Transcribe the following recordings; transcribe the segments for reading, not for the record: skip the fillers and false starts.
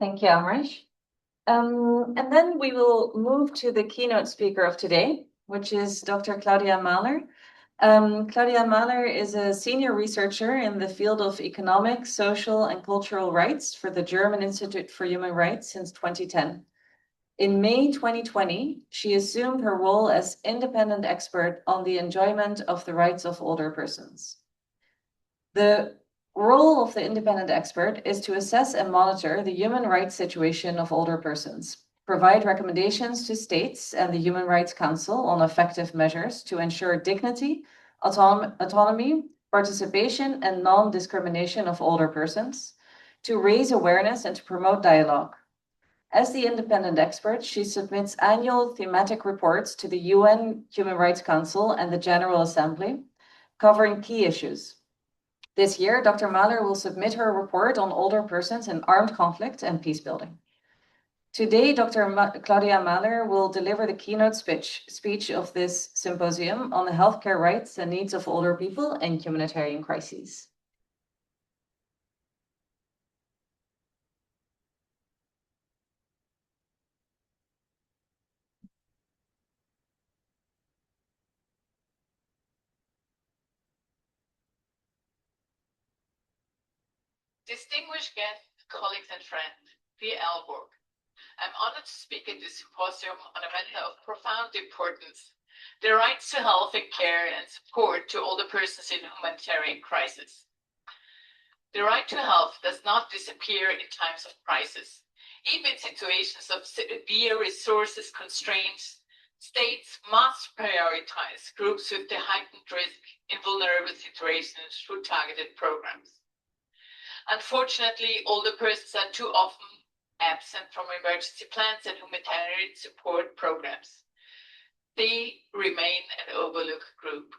Thank you, Amrish. And then we will move to the keynote speaker of today, which is Dr. Claudia Mahler. Claudia Mahler is a senior researcher in the field of economic, social, and cultural rights for the German Institute for Human Rights since 2010. In May 2020, she assumed her role as independent expert on the enjoyment of the rights of older persons. The role of the independent expert is to assess and monitor the human rights situation of older persons, provide recommendations to states and the Human Rights Council on effective measures to ensure dignity, autonomy, participation, and non-discrimination of older persons, to raise awareness and to promote dialogue. As the independent expert, she submits annual thematic reports to the UN Human Rights Council and the General Assembly, covering key issues. This year, Dr. Mahler will submit her report on older persons in armed conflict and peace building. Today, Claudia Mahler will deliver the keynote speech of this symposium on the healthcare rights and needs of older people and humanitarian crises. Distinguished guests, colleagues, and friends, dear Alborg, I'm honored to speak at this symposium on a matter of profound importance, the rights to health and care and support to older persons in humanitarian crisis. The right to health does not disappear in times of crisis. Even in situations of severe resources constraints, states must prioritize groups with the heightened risk in vulnerable situations through targeted programs. Unfortunately, older persons are too often absent from emergency plans and humanitarian support programs. They remain an overlooked group.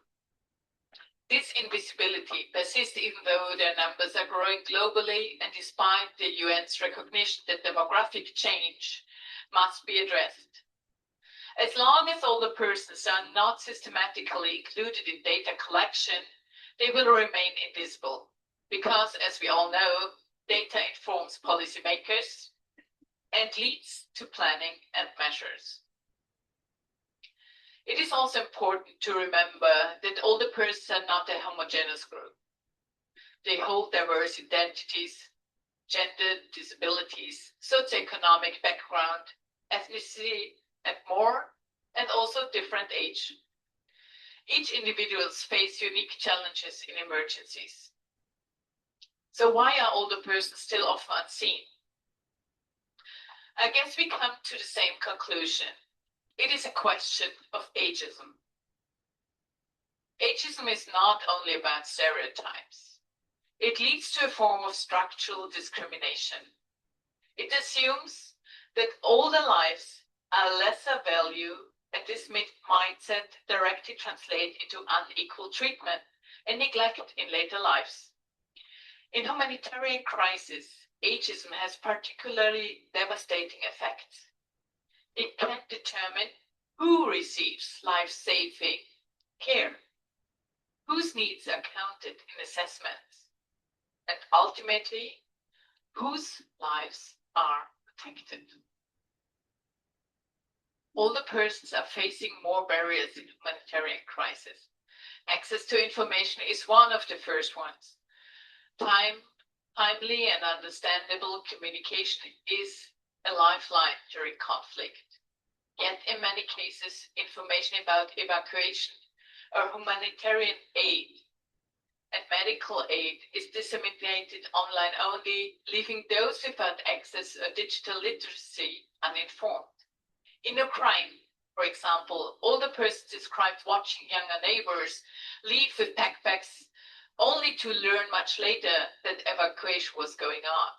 This invisibility persists even though their numbers are growing globally and despite the UN's recognition that demographic change must be addressed. As long as older persons are not systematically included in data collection, they will remain invisible. Because, as we all know, data informs policymakers and leads to planning and measures. It is also important to remember that older persons are not a homogeneous group. They hold diverse identities, gender, disabilities, socioeconomic background, ethnicity, and more, and also different age. Each individual faces unique challenges in emergencies. So why are older persons still often unseen? I guess we come to the same conclusion. It is a question of ageism. Ageism is not only about stereotypes. It leads to a form of structural discrimination. It assumes that older lives are lesser value, and this mindset directly translates into unequal treatment and neglect in later lives. In humanitarian crisis, ageism has particularly devastating effects. It can determine who receives life-saving care, whose needs are counted in assessments, and ultimately, whose lives are protected. Older persons are facing more barriers in humanitarian crisis. Access to information is one of the first ones. Timely and understandable communication is a lifeline during conflict. Yet in many cases, information about evacuation or humanitarian aid and medical aid is disseminated online only, leaving those without access or digital literacy uninformed. In Ukraine, for example, older persons described watching younger neighbors leave with backpacks only to learn much later that evacuation was going on.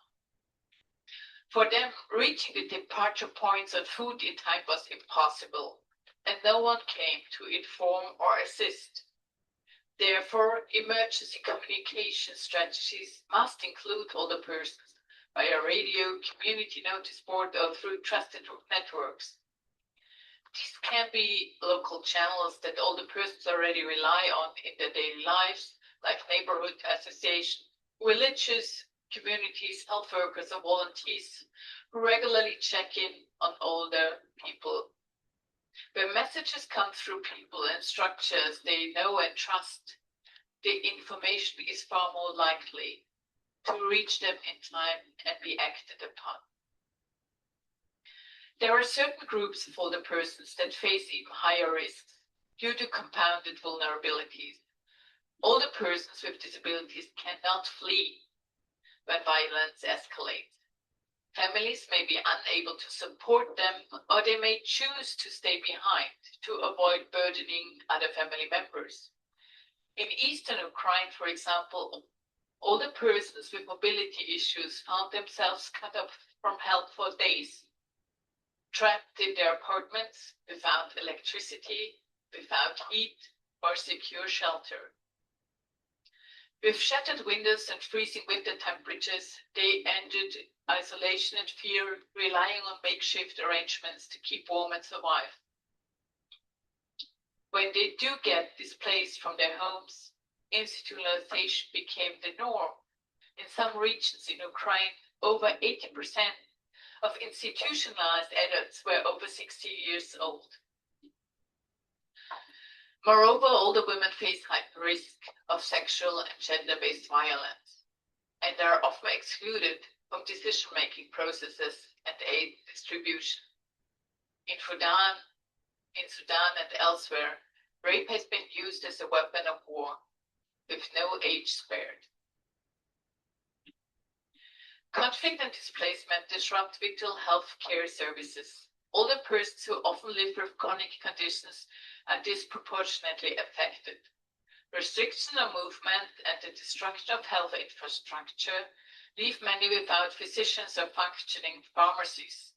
For them, reaching the departure points on food in time was impossible, and no one came to inform or assist. Therefore, emergency communication strategies must include older persons via radio, community notice board, or through trusted networks. These can be local channels that older persons already rely on in their daily lives, like neighborhood association, religious communities, health workers, or volunteers who regularly check in on older people. Where messages come through people and structures they know and trust, the information is far more likely to reach them in time and be acted upon. There are certain groups of older persons that face even higher risks due to compounded vulnerabilities. Older persons with disabilities cannot flee when violence escalates. Families may be unable to support them, or they may choose to stay behind to avoid burdening other family members. In eastern Ukraine, for example, older persons with mobility issues found themselves cut off from help for days, trapped in their apartments without electricity, without heat, or secure shelter. With shattered windows and freezing winter temperatures, they endured isolation and fear, relying on makeshift arrangements to keep warm and survive. When they do get displaced from their homes, institutionalization became the norm. In some regions in Ukraine, over 80% of institutionalized adults were over 60 years old. Moreover, older women face high risk of sexual and gender-based violence, and are often excluded from decision-making processes and aid distribution. In Sudan and elsewhere, rape has been used as a weapon of war, with no age spared. Conflict and displacement disrupt vital health care services. Older persons who often live with chronic conditions are disproportionately affected. Restriction of movement and the destruction of health infrastructure leave many without physicians or functioning pharmacies.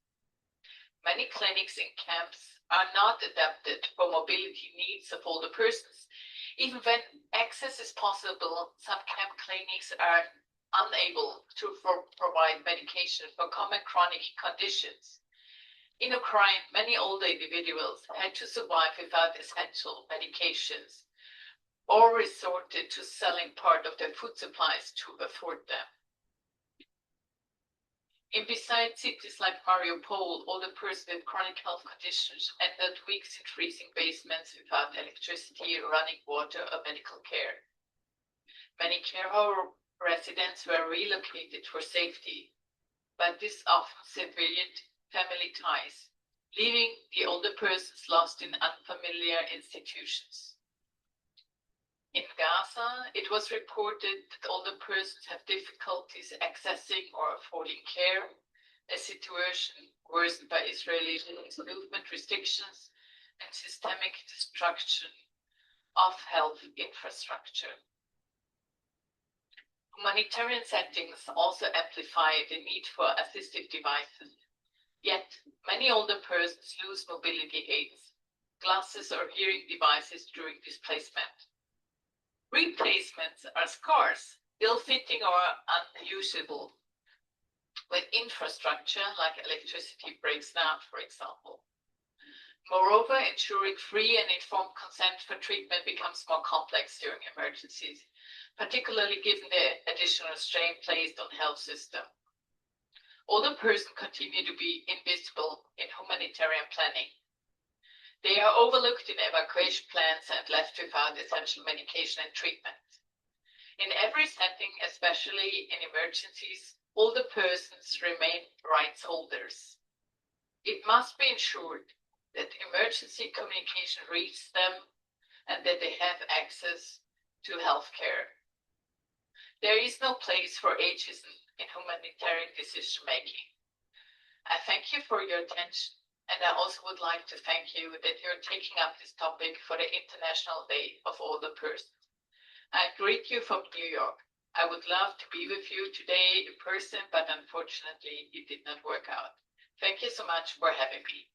Many clinics in camps are not adapted for mobility needs of older persons. Even when access is possible, some camp clinics are unable to provide medication for common chronic conditions. In Ukraine, many older individuals had to survive without essential medications, or resorted to selling part of their food supplies to afford them. In beside cities like Mariupol, older persons with chronic health conditions ended weeks in freezing basements without electricity, running water, or medical care. Many care home residents were relocated for safety, but this often severed family ties, leaving the older persons lost in unfamiliar institutions. In Gaza, it was reported that older persons have difficulties accessing or affording care, a situation worsened by Israeli movement restrictions and systemic destruction of health infrastructure. Humanitarian settings also amplify the need for assistive devices. Yet, many older persons lose mobility aids, glasses or hearing devices during displacement. Replacements are scarce, ill-fitting or unusable, when infrastructure like electricity breaks down, for example. Moreover, ensuring free and informed consent for treatment becomes more complex during emergencies, particularly given the additional strain placed on health system. Older persons continue to be invisible in humanitarian planning. They are overlooked in evacuation plans and left without essential medication and treatment. In every setting, especially in emergencies, older persons remain rights holders. It must be ensured that emergency communication reaches them and that they have access to health care. There is no place for ageism in humanitarian decision-making. I thank you for your attention, and I also would like to thank you that you're taking up this topic for the International Day of Older Persons. I greet you from New York. I would love to be with you today in person, but unfortunately it did not work out. Thank you so much for having me.